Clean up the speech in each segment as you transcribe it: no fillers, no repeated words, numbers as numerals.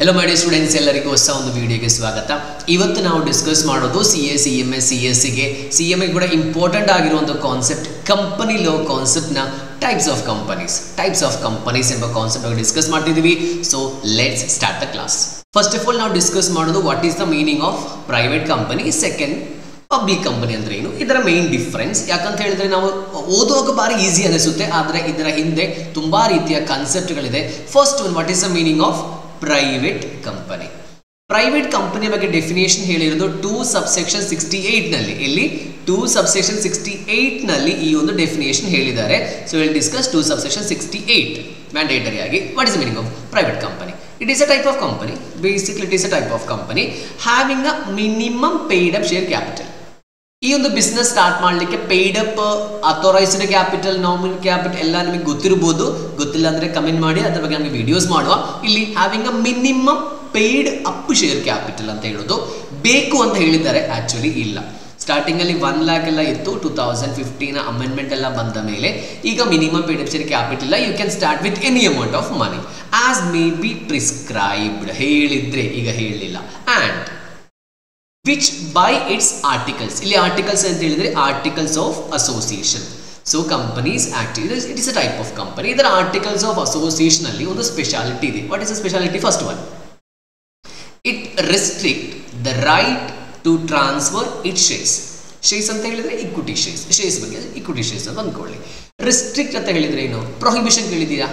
Hello my dear students, ಎಲ್ಲರಿಗೂ ಹೊಸ ಒಂದು ವಿಡಿಯೋಗೆ ಸ್ವಾಗತ. ಇವತ್ತು ನಾವು ಡಿಸ್ಕಸ್ ಮಾಡೋದು CA, CMS, CSE ಗೆ CMA ಕೂಡ ಇಂಪಾರ್ಟೆಂಟ್ ಆಗಿರೋ ಒಂದು ಕಾನ್ಸೆಪ್ಟ್ ಕಂಪನಿ ಲೋ ಕಾನ್ಸೆಪ್ಟ್ ನ ಟೈಪ್ಸ್ ಆಫ್ ಕಂಪನೀಸ್ ಎಂಬ ಕಾನ್ಸೆಪ್ಟ್ ಬಗ್ಗೆ ಡಿಸ್ಕಸ್ ಮಾಡ್ತಿದೀವಿ. So let's start the class. First of all ನಾವು ಡಿಸ್ಕಸ್ ಮಾಡೋದು what is the meaning of private company, second public company ಅಂದ್ರೆ ಏನು, ಇದರ ಮೇನ್ ಡಿಫರೆನ್ಸ್. ಯಾಕಂತ ಹೇಳಿದ್ರೆ ನಾವು ಓದುವಾಗ ಬಾರಿ ಈಸಿ ಅನಿಸುತ್ತೆ, ಆದರೆ ಇದರ ಹಿಂದೆ ತುಂಬಾ ರೀತಿಯ ಕಾನ್ಸೆಪ್ಟ್ಗಳಿದೆ. First one, what is the meaning of private company. Private company ಬಗ್ಗೆ ಡೆಫಿನೇಷನ್ ಹೇಳಿರೋದು 2 ಸಬ್ಸೆಕ್ಷನ್ 68 ನಲ್ಲಿ. ಇಲ್ಲಿ 2 ಸಬ್ಸೆಕ್ಷನ್ 68 ನಲ್ಲಿ ಈ ಒಂದು ಡೆಫಿನೇಷನ್ ಹೇಳಿದ್ದಾರೆ. So will discuss 2 subsection 68 mandatory ಆಗಿ. What is the meaning of private company? It is a type of company. Basically it is a type of company having a minimum paid up share capital. ಈ ಒಂದು business start ಮಾಡಲಿಕ್ಕೆ paid up, authorised capital, nominal capital ಎಲ್ಲ ನಿಮಗೆ ಗೊತ್ತಿರಬಹುದು. ಗೊತ್ತಿಲ್ಲ ಅಂದರೆ comment ಮಾಡಿ, ಅದ್ರ ಬಗ್ಗೆ ನಮಗೆ ವಿಡಿಯೋಸ್ ಮಾಡುವ. ಇಲ್ಲಿ having a minimum paid up share capital ಅಂತ ಹೇಳೋದು ಬೇಕು ಅಂತ ಹೇಳಿದ್ದಾರೆ. ಆಕ್ಚುಲಿ ಇಲ್ಲ, ಸ್ಟಾರ್ಟಿಂಗ್ ಅಲ್ಲಿ 1 lakh ಎಲ್ಲ ಇತ್ತು. 2015 ಅಮೆಂಡ್ಮೆಂಟ್ ಎಲ್ಲ ಬಂದ ಮೇಲೆ ಈಗ minimum paid up share capital ಇಲ್ಲ. You can start with any amount of money as may be prescribed. ಹೇಳಿದ್ರೆ, ಈಗ ಹೇಳಲಿಲ್ಲ. And which by its articles, ಇಲ್ಲಿ articles ಅಂತ ಹೇಳಿದ್ರೆ articles of association. So companies act, it is a type of company. ಇದರ articles of association ಅಲ್ಲಿ ಒಂದು speciality ಇದೆ. what is the speciality? First one, it restrict the right to transfer its shares ಅಂತ ಹೇಳಿದ್ರೆ equity shares ಬಗ್ಗೆ equity shares ಅಂತ ಅಂದ್ಕೊಳ್ಳಿ. restrict ಅಂತ ಹೇಳಿದ್ರೆ ಏನು? prohibition ಕೇಳಿದ್ದೀರಾ?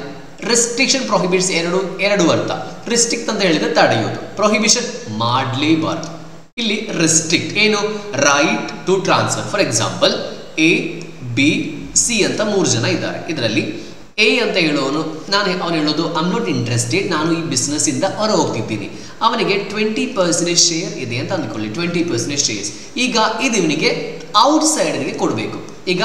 restriction prohibits ಎರಡು ಅರ್ಥ. restrict ಅಂತ ಹೇಳಿದ್ರೆ ತಡೆಯೋದು, prohibition ಮಾಡಲೇಬಾರದು. ಇಲ್ಲಿ ರೆಸ್ಟ್ರಿಕ್ಟ್ ಏನು? Right to transfer. For example A, B, C ಅಂತ 3 ಜನ ಇದ್ದಾರೆ. ಇದರಲ್ಲಿ A ಅಂತ ಹೇಳೋನು, ಅವನು ಹೇಳೋದು ಐ ಆಮ್ ನಾಟ್ ಇಂಟ್ರೆಸ್ಟೆಡ್, ನಾನು ಈ ಬಿಸ್ನೆಸ್ ಇಂದ ಹೊರ ಹೋಗ್ತಿದ್ದೀನಿ. ಅವನಿಗೆ 20% ಶೇರ್ ಇದೆ ಅಂತ ಅಂದ್ಕೊಳ್ಳಿ, 20% ಶೇರ್ಸ್. ಈಗ ಇದು ಇವನಿಗೆ ಔಟ್ ಸೈಡರ್ಗೆ ಕೊಡಬೇಕು. ಈಗ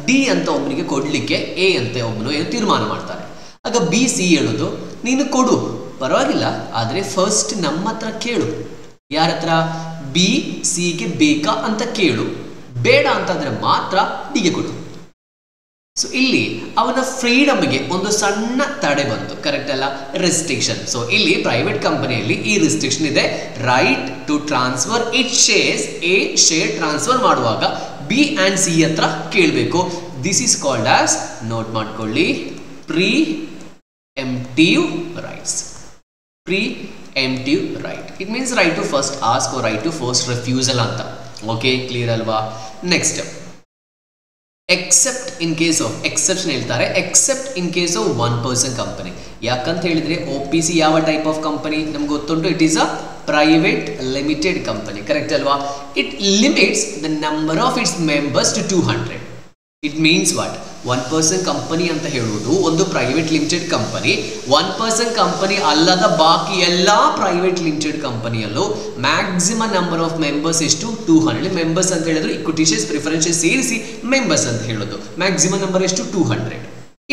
D ಅಂತ ಒಬ್ಬನಿಗೆ ಕೊಡ್ಲಿಕ್ಕೆ A ಅಂತ ಒಬ್ಬನು ಏನು ತೀರ್ಮಾನ ಮಾಡ್ತಾರೆ. ಆಗ B, C ಹೇಳೋದು ನೀನು ಕೊಡು ಪರವಾಗಿಲ್ಲ, ಆದರೆ ಫಸ್ಟ್ ನಮ್ಮ ಹತ್ರ ಕೇಳು. ಯಾರ ಹತ್ರ? B, C ಗೆ ಬೇಕಾ ಅಂತ ಕೇಳು, ಬೇಡ ಅಂತಂದ್ರೆ ಮಾತ್ರ ಡಿಗೆ ಕೊಡು. ಸೊ ಇಲ್ಲಿ ಅವನ ಫ್ರೀಡಮ್ಗೆ ಒಂದು ಸಣ್ಣ ತಡೆ ಬಂತು, ಕರೆಕ್ಟ್ ಅಲ್ಲ? ರೆಸ್ಟ್ರಿಕ್ಷನ್. ಸೊ ಇಲ್ಲಿ ಪ್ರೈವೇಟ್ ಕಂಪನಿಯಲ್ಲಿ ಈ ರೆಸ್ಟ್ರಿಕ್ಷನ್ ಇದೆ, right to transfer it shares. A share transfer ಮಾಡುವಾಗ B and C ಹತ್ರ ಕೇಳಬೇಕು. This is called as, note ಮಾಡ್ಕೊಳ್ಳಿ, preemptive rights. Preemptive right. It means right to first ask or right to first refusal ಅಂತ. Okay, clear ಅಲ್ವಾ? Next, except in case of, exception ಹೇಳ್ತಾರೆ, except in case of 1% company. ಯಾಕಂತ ಹೇಳಿದ್ರೆ OPC ಯಾವ type of company ನಮ್ಗೆ ಗೊತ್ತುಂಟು? It is a private limited company, correct ಅಲ್ವಾ? It limits the number of its members to 200. It means what? 1% company ಅಂತ ಹೇಳುವುದು ಒಂದು ಪ್ರೈವೇಟ್ ಲಿಮಿಟೆಡ್ ಕಂಪನಿ. 1% ಕಂಪನಿ ಅಲ್ಲದ ಬಾಕಿ ಎಲ್ಲ ಪ್ರೈವೇಟ್ ಲಿಮಿಟೆಡ್ ಕಂಪನಿಯಲ್ಲೂ ಮ್ಯಾಕ್ಸಿಮಮ್ ನಂಬರ್ ಆಫ್ ಮೆಂಬರ್ಸ್ ಎಷ್ಟು? 200. ಮೆಂಬರ್ಸ್ ಅಂತ ಹೇಳಿದ್ರು ಇಕ್ವಿಟಿ ಶೇರ್ಸ್, ಪ್ರಿಫರೆನ್ಸ್ ಶೇರ್ಸ್ ಸೇರಿಸಿ ಮೆಂಬರ್ಸ್ ಅಂತ ಹೇಳೋದು. ಮ್ಯಾಕ್ಸಿಮಮ್ ನಂಬರ್ ಎಷ್ಟು? 200.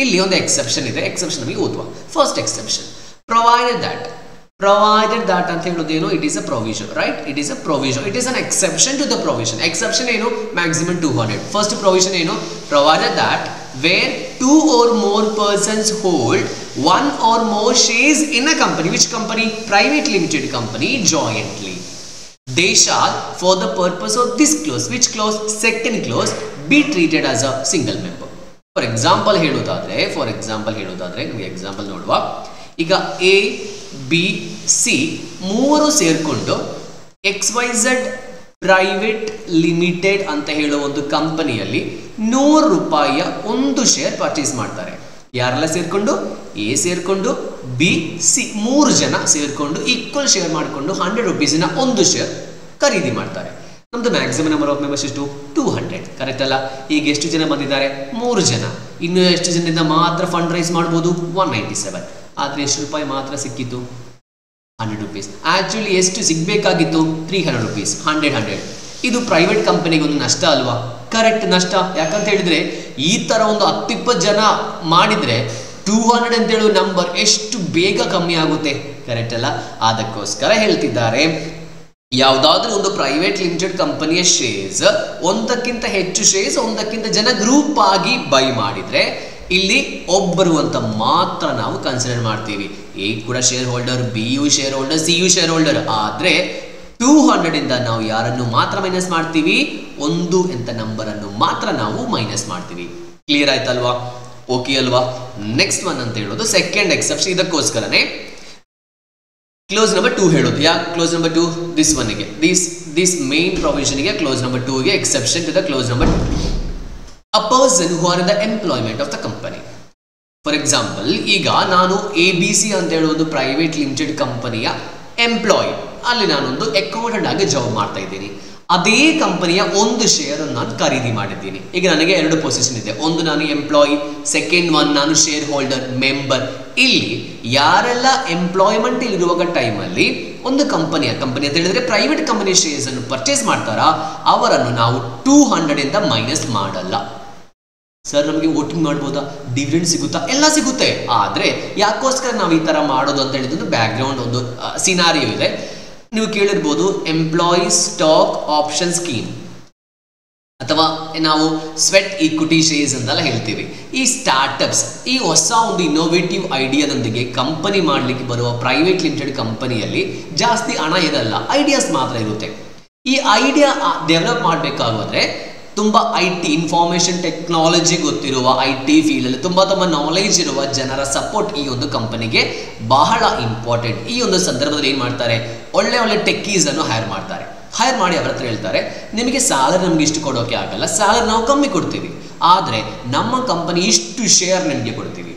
ಇಲ್ಲಿ ಒಂದು ಎಕ್ಸೆಪ್ಷನ್ ಇದೆ, ಎಕ್ಸೆಪ್ಷನ್ ನಮಗೆ ಓದುವ. ಫಸ್ಟ್ ಎಕ್ಸೆಪ್ಷನ್, ಪ್ರೊವೈಡೆಡ್ ದಾಟ್ ಅಂತ ಹೇಳೋದೇನು? It is a provision, right? It is a provision, it is an exception to the provision. Exception ಏನು? ಮ್ಯಾಕ್ಸಿಮಮ್ 200. ಫಸ್ಟ್ ಪ್ರೊವಿಷನ್ ಏನು? Provided that where 2 or more persons hold 1 or more shares in a company. Which company? Private limited company jointly. They shall, for the purpose of this clause, which clause? Second clause, be treated as a single member. For example ಹೇಳೋದಾದ್ರೆ ನಿಮಗೆ example ನೋಡುವ. ಈಗ A, B, C 3 ಸೇರ್ಕೊಂಡು XYZ private limited ಅಂತ ಹೇಳೋ ಒಂದು ಕಂಪನಿಯಲ್ಲಿ 100 ರೂಪಾಯಿಯ ಒಂದು ಶೇರ್ ಪರ್ಚೇಸ್ ಮಾಡ್ತಾರೆ. ಯಾರೆಲ್ಲ ಸೇರ್ಕೊಂಡು? A ಸೇರ್ಕೊಂಡು, B, C 3 ಜನ ಸೇರ್ಕೊಂಡು ಈಕ್ವಲ್ ಶೇರ್ ಮಾಡಿಕೊಂಡು 100 ರೂಪೀಸಿನ ಒಂದು ಶೇರ್ ಖರೀದಿ ಮಾಡ್ತಾರೆ. ನಮ್ದು ಮ್ಯಾಕ್ಸಿಮಮ್ ನಂಬರ್ ಆಫ್ ಮೆಂಬರ್ಸ್ ಎಷ್ಟು? 200, ಕರೆಕ್ಟ್ ಅಲ್ಲ? ಈಗ ಎಷ್ಟು ಜನ ಬಂದಿದ್ದಾರೆ? 3 ಜನ. ಇನ್ನು ಎಷ್ಟು ಜನರಿಂದ ಮಾತ್ರ ಫಂಡ್ ರೈಸ್ ಮಾಡ್ಬೋದು? 197. ಆದರೆ ಎಷ್ಟು ರೂಪಾಯಿ ಮಾತ್ರ ಸಿಕ್ಕಿತು? 100 ರೂಪೀಸ್. ಆಕ್ಚುಲಿ ಎಷ್ಟು ಸಿಗಬೇಕಾಗಿತ್ತು? 300 ರೂಪೀಸ್. 100. ಇದು ಪ್ರೈವೇಟ್ ಕಂಪನಿಗೆ ಒಂದು ನಷ್ಟ ಅಲ್ವಾ? ಕರೆಕ್ಟ್, ನಷ್ಟ. ಯಾಕಂತ ಹೇಳಿದ್ರೆ ಈ ತರ ಒಂದು 10-20 ಜನ ಮಾಡಿದ್ರೆ 200 ಅಂತ ಹೇಳುವ ನಂಬರ್ ಎಷ್ಟು ಬೇಗ ಕಮ್ಮಿ ಆಗುತ್ತೆ, ಕರೆಕ್ಟ್ ಅಲ್ಲ? ಅದಕ್ಕೋಸ್ಕರ ಹೇಳ್ತಿದ್ದಾರೆ, ಯಾವುದಾದ್ರೂ ಒಂದು ಪ್ರೈವೇಟ್ ಲಿಮಿಟೆಡ್ ಕಂಪನಿಯ ಶೇರ್ಸ್ ಒಂದಕ್ಕಿಂತ ಹೆಚ್ಚು ಶೇರ್ಸ್ ಒಂದಕ್ಕಿಂತ ಜನ ಗ್ರೂಪ್ ಆಗಿ ಬೈ ಮಾಡಿದ್ರೆ ಇಲ್ಲಿ ಒಬ್ಬರು ಅಂತ ಮಾತ್ರ ನಾವು ಕನ್ಸಿಡರ್ ಮಾಡ್ತೀವಿ. ಎ ಕೂಡ ಶೇರ್ ಹೋಲ್ಡರ್, ಬಿ ಯು ಶೇರ್ ಹೋಲ್ಡರ್, ಸಿ ಯು ಶೇರ್ ಹೋಲ್ಡರ್. ಆದರೆ 200 ಇಂದ ನಾವು ಯಾರನ್ನು ಮಾತ್ರ ಮೈನಸ್ ಮಾಡ್ತೀವಿ? 1 ಅಂತ ನಂಬರ್ ಅನ್ನು ಮಾತ್ರ ನಾವು ಮೈನಸ್ ಮಾಡ್ತೀವಿ. ಕ್ಲಿಯರ್ ಆಯ್ತಲ್ವಾ? ಓಕೆ ಅಲ್ವಾ? ನೆಕ್ಸ್ಟ್ ಒನ್ ಅಂತ ಹೇಳೋದು ಸೆಕೆಂಡ್ ಎಕ್ಸೆಪ್ಷನ್. ಇದಕ್ಕೋಸ್ಕರನೇ ಕ್ಲೋಸ್ ನಂಬರ್ 2 ಹೇಳೋದು. ಯಾಕೆ ಕ್ಲೋಸ್ ನಂಬರ್ 2? ದಿಸ್ ಒನ್ಗೆ, ದಿಸ್ ಮೇನ್ ಪ್ರೊವಿಷನ್ಗೆ ಕ್ಲೋಸ್ ನಂಬರ್ 2ಗೆ exception to the clause number 2. A person who are in the employment of the company. For example, ಈಗ ನಾನು ABC ಅಂತ ಹೇಳೋದು ಪ್ರೈವೇಟ್ ಲಿಮಿಟೆಡ್ ಕಂಪನಿಯ ಎಂಪ್ಲಾಯ್. ಅಲ್ಲಿ ನಾನೊಂದು ಅಕೌಂಟೆಂಟ್ ಆಗಿ ಜಾಬ್ ಮಾಡ್ತಾ ಇದ್ದೀನಿ. ಅದೇ ಕಂಪನಿಯ ಒಂದು ಶೇರ್ ನಾನು ಖರೀದಿ ಮಾಡಿದ್ದೀನಿ. ಈಗ ನನಗೆ 2 ಪೊಸಿಷನ್ ಇದೆ. ಒಂದು ನಾನು ಎಂಪ್ಲಾಯಿ, ಸೆಕೆಂಡ್ ಒನ್ ನಾನು ಶೇರ್ ಹೋಲ್ಡರ್, ಮೆಂಬರ್. ಇಲ್ಲಿ ಯಾರೆಲ್ಲ ಎಂಪ್ಲಾಯ್ಮೆಂಟ್ ಇರುವಾಗ ಟೈಮಲ್ಲಿ ಒಂದು ಕಂಪನಿ ಅಂತ ಹೇಳಿದ್ರೆ ಪ್ರೈವೇಟ್ ಕಂಪನಿ ಶೇರ್ಸ್ ಅನ್ನು ಪರ್ಚೇಸ್ ಮಾಡ್ತಾರಾ, ಅವರನ್ನು ನಾವು 200 ಇಂದ ಮೈನಸ್ ಮಾಡಲ್ಲ. ಸರ್ ನಮಗೆ ವೋಟಿಂಗ್ ಮಾಡ್ಬೋದಾ, ಡಿವಿಡೆಂಡ್ ಸಿಗುತ್ತಾ? ಎಲ್ಲ ಸಿಗುತ್ತೆ. ಆದರೆ ಯಾಕೋಸ್ಕರ ನಾವು ಈ ತರ ಮಾಡೋದು ಅಂತ ಹೇಳಿದ್ದು ಬ್ಯಾಕ್ ಗ್ರೌಂಡ್ ಒಂದು ಸಿನಾರಿಯೋ ಇದೆ. ನೀವು ಕೇಳಿರ್ಬೋದು ಎಂಪ್ಲಾಯೀಸ್ ಸ್ಟಾಕ್ ಆಪ್ಷನ್ ಸ್ಕೀಮ್ ಅಥವಾ ನಾವು ಸ್ವೆಟ್ ಈಕ್ವಿಟಿ ಶೇರ್ಸ್ ಅಂತೆಲ್ಲ ಹೇಳ್ತೀವಿ. ಈ ಸ್ಟಾರ್ಟ್ಅಪ್ಸ್ ಈ ಹೊಸ ಒಂದು ಇನ್ನೋವೇಟಿವ್ ಐಡಿಯಾದೊಂದಿಗೆ ಕಂಪನಿ ಮಾಡಲಿಕ್ಕೆ ಬರುವ ಪ್ರೈವೇಟ್ ಲಿಮಿಟೆಡ್ ಕಂಪನಿಯಲ್ಲಿ ಜಾಸ್ತಿ ಹಣ ಇರಲ್ಲ, ಐಡಿಯಾಸ್ ಮಾತ್ರ ಇರುತ್ತೆ. ಈ ಐಡಿಯಾ ಡೆವಲಪ್ ಮಾಡಬೇಕಾದ್ರೆ ತುಂಬ IT ಇನ್ಫಾರ್ಮೇಷನ್ ಟೆಕ್ನಾಲಜಿ ಗೊತ್ತಿರುವ IT ಫೀಲ್ಡಲ್ಲಿ ತುಂಬ ನಾಲೆಜ್ ಇರುವ ಜನರ ಸಪೋರ್ಟ್ ಈ ಒಂದು ಕಂಪನಿಗೆ ಬಹಳ ಇಂಪಾರ್ಟೆಂಟ್. ಈ ಒಂದು ಸಂದರ್ಭದಲ್ಲಿ ಏನು ಮಾಡ್ತಾರೆ, ಒಳ್ಳೆ ಟೆಕ್ಕೀಸ್ ಅನ್ನು ಹೈರ್ ಮಾಡ್ತಾರೆ. ಹೈರ್ ಮಾಡಿ ಅವರ ಹತ್ರ ಹೇಳ್ತಾರೆ, ನಿಮಗೆ ಸ್ಯಾಲರಿ ನಮ್ಗೆ ಇಷ್ಟು ಕೊಡೋಕೆ ಆಗಲ್ಲ, ಸ್ಯಾಲರಿ ನಾವು ಕಮ್ಮಿ ಕೊಡ್ತೀವಿ, ಆದರೆ ನಮ್ಮ ಕಂಪನಿ ಇಷ್ಟು ಶೇರ್ ನಿಮಗೆ ಕೊಡ್ತೀವಿ.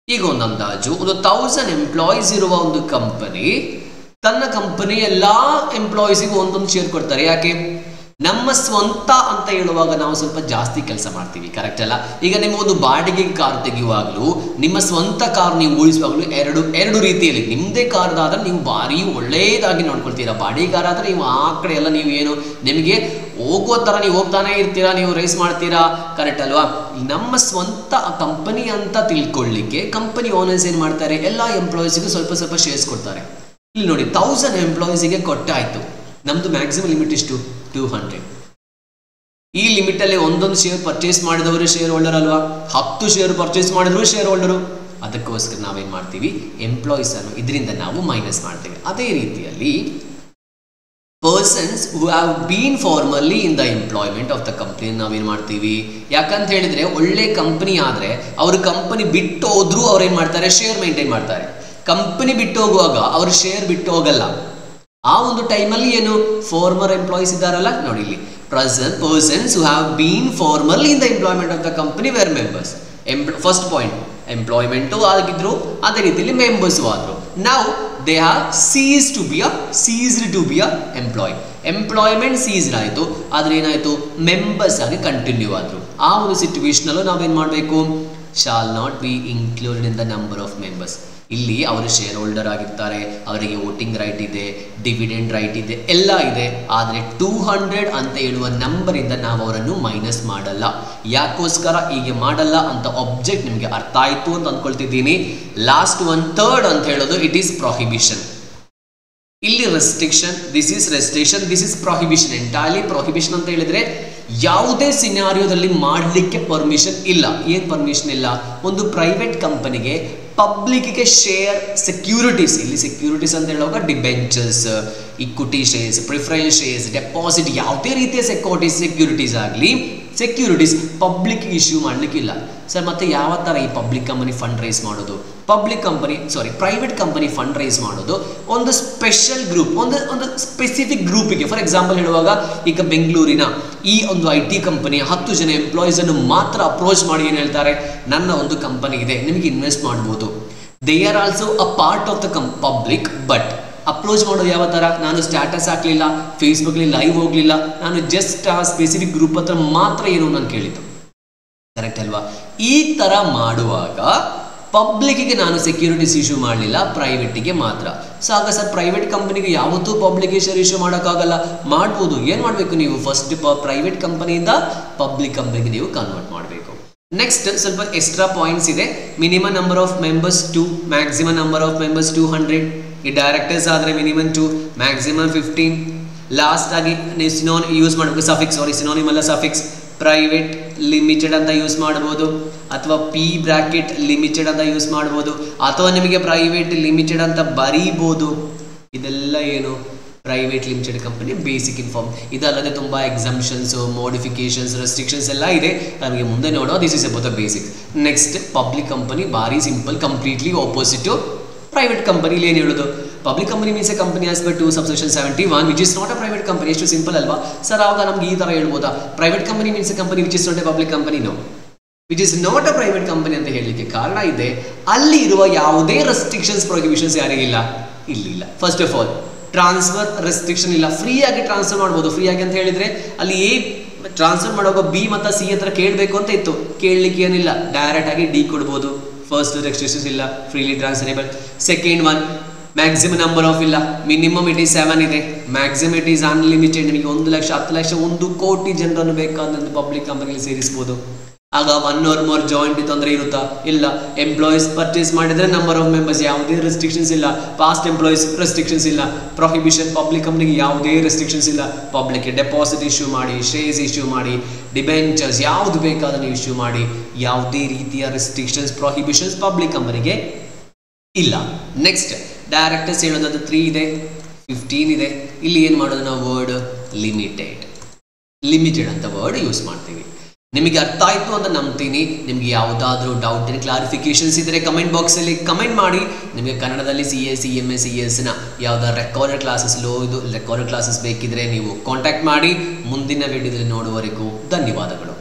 ಈಗ ಒಂದು ಅಂದಾಜು ಒಂದು 1000 ಎಂಪ್ಲಾಯೀಸ್ ಇರುವ ಒಂದು ಕಂಪನಿ ತನ್ನ ಕಂಪನಿ ಎಲ್ಲ ಎಂಪ್ಲಾಯೀಸಿಗೂ ಒಂದೊಂದು ಶೇರ್ ಕೊಡ್ತಾರೆ. ಯಾಕೆ? ನಮ್ಮ ಸ್ವಂತ ಅಂತ ಹೇಳುವಾಗ ನಾವು ಸ್ವಲ್ಪ ಜಾಸ್ತಿ ಕೆಲಸ ಮಾಡ್ತೀವಿ, ಕರೆಕ್ಟ್ ಅಲ್ಲ? ಈಗ ನಿಮ್ಮ ಒಂದು ಬಾಡಿಗೆ ಕಾರ್ ತೆಗೆಯುವಾಗಲೂ ನಿಮ್ಮ ಸ್ವಂತ ಕಾರ್ ನೀವು ಉಳಿಸುವಾಗಲೂ ಎರಡು ರೀತಿಯಲ್ಲಿ. ನಿಮ್ಮದೇ ಕಾರ್ದಾದ್ರೆ ನೀವು ಭಾರಿ ಒಳ್ಳೆಯದಾಗಿ ನೋಡ್ಕೊಳ್ತೀರಾ, ಬಾಡಿಗೆ ಕಾರ್ ಆದರೆ ನೀವು ಆ ಕಡೆ ಎಲ್ಲ ನೀವು ಏನು ನಿಮಗೆ ಹೋಗುವ ಥರ ನೀವು ಹೋಗ್ತಾನೆ ಇರ್ತೀರಾ, ನೀವು ರೇಸ್ ಮಾಡ್ತೀರಾ, ಕರೆಕ್ಟ್ ಅಲ್ವಾ? ನಮ್ಮ ಸ್ವಂತ ಕಂಪನಿ ಅಂತ ತಿಳ್ಕೊಳ್ಳಿಕ್ಕೆ ಕಂಪನಿ ಓನರ್ಸ್ ಏನು ಮಾಡ್ತಾರೆ, ಎಲ್ಲ ಎಂಪ್ಲಾಯೀಸಿಗೂ ಸ್ವಲ್ಪ ಶೇರ್ಸ್ ಕೊಡ್ತಾರೆ. ಇಲ್ಲಿ ನೋಡಿ 1000 ಎಂಪ್ಲಾಯೀಸಿಗೆ ಕೊಟ್ಟಾಯ್ತು. ನಮ್ಮದು ಮ್ಯಾಕ್ಸಿಮಮ್ ಲಿಮಿಟ್ ಎಷ್ಟು? 200. ಈ ಲಿಮಿಟ್ ಅಲ್ಲಿ ಒಂದೊಂದು ಶೇರ್ ಪರ್ಚೇಸ್ ಮಾಡಿದವರು ಶೇರ್ ಹೋಲ್ಡರ್ ಅಲ್ವಾ? 10 ಶೇರ್ ಪರ್ಚೇಸ್ ಮಾಡಿದ್ರು ಶೇರ್ ಹೋಲ್ಡರು. ಅದಕ್ಕೋಸ್ಕರ ನಾವೇನ್ ಮಾಡ್ತೀವಿ, ಎಂಪ್ಲಾಯೀಸ್ ಅನ್ನು ಇದರಿಂದ ನಾವು ಮೈನಸ್ ಮಾಡ್ತೇವೆ. ಅದೇ ರೀತಿಯಲ್ಲಿ persons who have been formerly in the employment of the company ನಾವೇನ್ ಮಾಡ್ತೀವಿ, ಯಾಕಂತ ಹೇಳಿದ್ರೆ ಒಳ್ಳೆ ಕಂಪನಿ ಆದ್ರೆ ಅವರು ಕಂಪನಿ ಬಿಟ್ಟು ಹೋದ್ರು ಅವ್ರೇನ್ ಮಾಡ್ತಾರೆ, ಶೇರ್ ಮೇಂಟೈನ್ ಮಾಡ್ತಾರೆ. ಕಂಪನಿ ಬಿಟ್ಟು ಹೋಗುವಾಗ ಅವರು ಶೇರ್ ಬಿಟ್ಟು ಹೋಗಲ್ಲ. ಆ ಒಂದು ಟೈಮಲ್ಲಿ ಏನು ಫಾರ್ಮರ್ ಎಂಪ್ಲಾಯೀಸ್ ಇದ್ದಾರಲ್ಲ ನೋಡಿ, ಇಲ್ಲಿ persons who have been formerly in the employment of the company were members. First point employment ಆಗಿದ್ರು, ಅದೇ ರೀತಿಯಲ್ಲಿ ಮೆಂಬರ್ಸು ಆದ್ರು. ನಾವು they have ceased to be a employee. Employment ceased ಆಯಿತು, ಆದರೆ ಏನಾಯಿತು, ಮೆಂಬರ್ಸ್ ಆಗಿ ಕಂಟಿನ್ಯೂ ಆದರು. ಆ ಒಂದು ಸಿಚುವೇಶನಲ್ಲೂ ನಾವೇನು ಮಾಡಬೇಕು, shall not be included in the number of members. ಇಲ್ಲಿ ಅವರು ಶೇರ್ ಹೋಲ್ಡರ್ ಆಗಿರ್ತಾರೆ, ಅವರಿಗೆ ವೋಟಿಂಗ್ ರೈಟ್ ಇದೆ, ಡಿವಿಡೆಂಡ್ ರೈಟ್ ಇದೆ, ಎಲ್ಲ ಇದೆ. ಆದರೆ 200 ಅಂತ ಹೇಳುವ ನಂಬರಿಂದ ನಾವು ಅವರನ್ನು ಮೈನಸ್ ಮಾಡಲ್ಲ. ಯಾಕೋಸ್ಕರ ಹೀಗೆ ಮಾಡಲ್ಲ ಅಂತ ಆಬ್ಜೆಕ್ಟ್ ನಿಮಗೆ ಅರ್ಥ ಆಯಿತು ಅಂತ ಅಂದ್ಕೊಳ್ತಿದ್ದೀನಿ. ಲಾಸ್ಟ್ ಒನ್ ಥರ್ಡ್ ಅಂತ ಹೇಳೋದು ಇಟ್ ಈಸ್ ಪ್ರೊಹಿಬಿಷನ್. ಇಲ್ಲಿ restriction, this is prohibition. Entirely prohibition ಅಂತ ಹೇಳಿದ್ರೆ ಯಾವುದೇ ಸಿನಾರಿಯೋದಲ್ಲಿ ಮಾಡಲಿಕ್ಕೆ ಪರ್ಮಿಷನ್ ಇಲ್ಲ. ಏನು ಪರ್ಮಿಷನ್ ಇಲ್ಲ? ಒಂದು ಪ್ರೈವೇಟ್ ಕಂಪನಿಗೆ ಪಬ್ಲಿಕ್ಗೆ ಶೇರ್ ಸೆಕ್ಯೂರಿಟೀಸ್, ಇಲ್ಲಿ ಸೆಕ್ಯೂರಿಟೀಸ್ ಅಂತ ಹೇಳುವಾಗ debentures, equity shares, preference shares, deposit, ಯಾವುದೇ ರೀತಿಯ ಸೆಕ್ಯೂರಿಟೀಸ್ ಆಗಲಿ, ಸೆಕ್ಯೂರಿಟೀಸ್ ಪಬ್ಲಿಕ್ ಇಶ್ಯೂ ಮಾಡಲಿಕ್ಕಿಲ್ಲ. ಸರ್ ಮತ್ತೆ ಯಾವ ಥರ ಈ ಪಬ್ಲಿಕ್ ಕಂಪನಿ ಫಂಡ್ ರೈಸ್ ಮಾಡೋದು? ಪ್ರೈವೇಟ್ ಕಂಪನಿ ಫಂಡ್ ರೈಸ್ ಮಾಡೋದು ಒಂದು ಸ್ಪೆಷಲ್ ಗ್ರೂಪ್, ಒಂದು ಸ್ಪೆಸಿಫಿಕ್ ಗ್ರೂಪಿಗೆ. ಫಾರ್ ಎಕ್ಸಾಂಪಲ್ ಹೇಳುವಾಗ ಈಗ ಬೆಂಗಳೂರಿನ ಈ ಒಂದು IT ಕಂಪನಿಯ 10 ಜನ ಎಂಪ್ಲಾಯೀಸ್ ಅನ್ನು ಮಾತ್ರ ಅಪ್ರೋಚ್ ಮಾಡಿ ಏನು ಹೇಳ್ತಾರೆ, ನನ್ನ ಒಂದು ಕಂಪನಿ ಇದೆ, ನಿಮಗೆ ಇನ್ವೆಸ್ಟ್ ಮಾಡ್ಬೋದು. They are also a part of the public. But approach ಮಾಡೋದು ಯಾವ ಥರ? ನಾನು ಸ್ಟ್ಯಾಟಸ್ ಹಾಕಲಿಲ್ಲ, ಫೇಸ್ಬುಕ್ಲಿ ಲೈವ್ ಹೋಗಲಿಲ್ಲ, ನಾನು ಜಸ್ಟ್ ಆ ಸ್ಪೆಸಿಫಿಕ್ ಗ್ರೂಪ್ ಹತ್ರ ಮಾತ್ರ ಏನು ನಾನು ಕೇಳಿದ್ದು, ಕರೆಕ್ಟ್ ಅಲ್ವಾ? ಈ ಥರ ಮಾಡುವಾಗ ಪಬ್ಲಿಕ್ಗೆ ನಾನು ಸೆಕ್ಯೂರಿಟೀಸ್ ಇಶ್ಯೂ ಮಾಡಲಿಲ್ಲ, ಪ್ರೈವೇಟಿಗೆ ಮಾತ್ರ. ಸೊ ಆಗ ಸರ್ ಪ್ರೈವೇಟ್ ಕಂಪನಿಗೆ ಯಾವತ್ತೂ ಪಬ್ಲಿಕ್ ಶೇರ್ ಇಶ್ಯೂ ಮಾಡೋಕ್ಕಾಗಲ್ಲ. ಮಾಡ್ಬೋದು. ಏನು ಮಾಡಬೇಕು ನೀವು? ಫಸ್ಟ್ ಪ್ರೈವೇಟ್ ಕಂಪನಿಯಿಂದ ಪಬ್ಲಿಕ್ ಕಂಪನಿಗೆ ನೀವು ಕನ್ವರ್ಟ್ ಮಾಡಬೇಕು. ನೆಕ್ಸ್ಟ್ ಸ್ವಲ್ಪ ಎಕ್ಸ್ಟ್ರಾ ಪಾಯಿಂಟ್ಸ್ ಇದೆ. Minimum number of members 2, maximum number of members 200. ಈ ಡೈರೆಕ್ಟರ್ಸ್ ಆದರೆ ಮಿನಿಮಮ್ 2, ಮ್ಯಾಕ್ಸಿಮಮ್ 15. ಲಾಸ್ಟ್ ಆಗಿ ನೀವು ಯೂಸ್ ಮಾಡಬೇಕು ಸಿನೋನಿಮ್ ಅಲ್ಲ ಸಫಿಕ್ಸ್. ಪ್ರೈವೇಟ್ ಲಿಮಿಟೆಡ್ ಅಂತ ಯೂಸ್ ಮಾಡ್ಬೋದು. ಅಥವಾ ಪಿ ಬ್ರಾಕೆಟ್ ಲಿಮಿಟೆಡ್ ಅಂತ ಯೂಸ್ ಮಾಡ್ಬೋದು, ಅಥವಾ ನಿಮಗೆ ಪ್ರೈವೇಟ್ ಲಿಮಿಟೆಡ್ ಅಂತ ಬರೀಬೋದು. ಇದೆಲ್ಲ ಏನು private limited company basic inform. ಇದಲ್ಲದೆ ತುಂಬ ಎಕ್ಸಂಪ್ಷನ್ಸು, ಮೋಡಿಫಿಕೇಶನ್ಸ್, ರೆಸ್ಟ್ರಿಕ್ಷನ್ಸ್ ಎಲ್ಲ ಇದೆ, ನಮಗೆ ಮುಂದೆ ನೋಡೋ. This is about the basic. Next public company ಭಾರಿ simple, completely opposite to private company. ಏನು ಹೇಳೋದು? Public company means a company as per 2 subsection 71 which is not a private company. ಎಷ್ಟು ಸಿಂಪಲ್ ಅಲ್ವಾ ಸರ್? ಆವಾಗ ನಮ್ಗೆ ಈ ಥರ ಹೇಳ್ಬೋದಾ? Private company means a company which is not a public company? No, which is not a private company ಅಂತ ಹೇಳಲಿಕ್ಕೆ ಕಾರಣ ಇದೆ, ಅಲ್ಲಿ ಇರುವ ಯಾವುದೇ ರೆಸ್ಟ್ರಿಕ್ಷನ್ಸ್, ಪ್ರೊಹಿಬಿಷನ್ಸ್ ಯಾರಿಗಿಲ್ಲ, ಇಲ್ಲಿಲ್ಲ. First of all transfer restriction ಇಲ್ಲ, ಫ್ರೀ ಆಗಿ ಟ್ರಾನ್ಸ್ಫರ್ ಮಾಡ್ಬೋದು. ಫ್ರೀ ಆಗಿ ಅಂತ ಹೇಳಿದ್ರೆ ಅಲ್ಲಿ ಎ ಟ್ರಾನ್ಸ್ಫರ್ ಮಾಡುವಾಗ ಬಿ ಮತ್ತು ಸಿ ಹತ್ರ ಕೇಳಬೇಕು ಅಂತ ಇತ್ತು, ಕೇಳಲಿಕ್ಕೆ ಏನಿಲ್ಲ, ಡೈರೆಕ್ಟ್ ಆಗಿ ಡಿ ಕೊಡ್ಬೋದು. ಫಸ್ಟ್ ರೆಸ್ಟ್ರಿಕ್ಷನ್ಸ್ ಇಲ್ಲ, freely transferable. Second one, maximum number of ಇಲ್ಲ, ಮಿನಿಮಮ್ ಇಟ್ ಈಸ್ 7 ಇದೆ, ಮ್ಯಾಕ್ಸಿಮಮ್ ಇಟ್ ಈಸ್ ಅನ್ಲಿಮಿಟೆಡ್. ನಿಮಗೆ 1 ಲಕ್ಷ, 10 ಲಕ್ಷ, 1 ಕೋಟಿ ಜನರನ್ನು ಬೇಕಾದಂತ ಪಬ್ಲಿಕ್ ಕಂಪನಿಯಲ್ಲಿ ಸೇರಿಸಬಹುದು. ಆಗ 1 or more ಜಾಯಿಂಟ್ ತೊಂದರೆ ಇರುತ್ತಾ? ಇಲ್ಲ. ಎಂಪ್ಲಾಯೀಸ್ ಪರ್ಚೇಸ್ ಮಾಡಿದ್ರೆ ನಂಬರ್ ಆಫ್ ಮೆಂಬರ್ಸ್, ಯಾವುದೇ ರೆಸ್ಟ್ರಿಕ್ಷನ್ಸ್ ಇಲ್ಲ. ಪಾಸ್ಟ್ ಎಂಪ್ಲಾಯೀಸ್ ರೆಸ್ಟ್ರಿಕ್ಷನ್ಸ್ ಇಲ್ಲ. ಪ್ರೊಹಿಬಿಷನ್, ಪಬ್ಲಿಕ್ ಕಂಪನಿಗೆ ಯಾವುದೇ ರೆಸ್ಟ್ರಿಕ್ಷನ್ಸ್ ಇಲ್ಲ. ಪಬ್ಲಿಕ್ಗೆ ಡೆಪಾಸಿಟ್ ಇಶ್ಯೂ ಮಾಡಿ, ಶೇರ್ಸ್ ಇಶ್ಯೂ ಮಾಡಿ, ಡಿಬೆಂಚರ್ಸ್ ಯಾವುದು ಬೇಕಾದನ್ನು ಇಶ್ಯೂ ಮಾಡಿ, ಯಾವುದೇ ರೀತಿಯ ರೆಸ್ಟ್ರಿಕ್ಷನ್ಸ್, ಪ್ರೊಹಿಬಿಷನ್ಸ್ ಪಬ್ಲಿಕ್ ಕಂಪನಿಗೆ ಇಲ್ಲ. ನೆಕ್ಸ್ಟ್ ಡೈರೆಕ್ಟರ್ಸ್ ಹೇಳೋದಾದ್ರೆ 3 ಇದೆ, 15 ಇದೆ. ಇಲ್ಲಿ ಏನು ಮಾಡೋದು ನಾವು? ವರ್ಡ್ ಲಿಮಿಟೆಡ್, ಲಿಮಿಟೆಡ್ ಅಂತ ವರ್ಡ್ ಯೂಸ್ ಮಾಡ್ತೀವಿ. ನಿಮಗೆ ಅರ್ಥ ಆಯಿತು ಅಂತ ನಂಬ್ತೀನಿ. ನಿಮಗೆ ಯಾವುದಾದ್ರೂ ಡೌಟ್, ಕ್ಲಾರಿಫಿಕೇಶನ್ಸ್ ಇದ್ದರೆ ಕಮೆಂಟ್ ಬಾಕ್ಸಲ್ಲಿ ಕಮೆಂಟ್ ಮಾಡಿ. ನಿಮಗೆ ಕನ್ನಡದಲ್ಲಿ CA, CMA, CS ಯಾವುದಾದ್ರು ರೆಕಾರ್ಡೆಡ್ ಕ್ಲಾಸಸ್, ರೆಕಾರ್ಡೆಡ್ ಕ್ಲಾಸಸ್ ಬೇಕಿದ್ರೆ ನೀವು ಕಾಂಟ್ಯಾಕ್ಟ್ ಮಾಡಿ. ಮುಂದಿನ ವಿಡಿಯೋದಲ್ಲಿ ನೋಡುವವರೆಗೂ ಧನ್ಯವಾದಗಳು.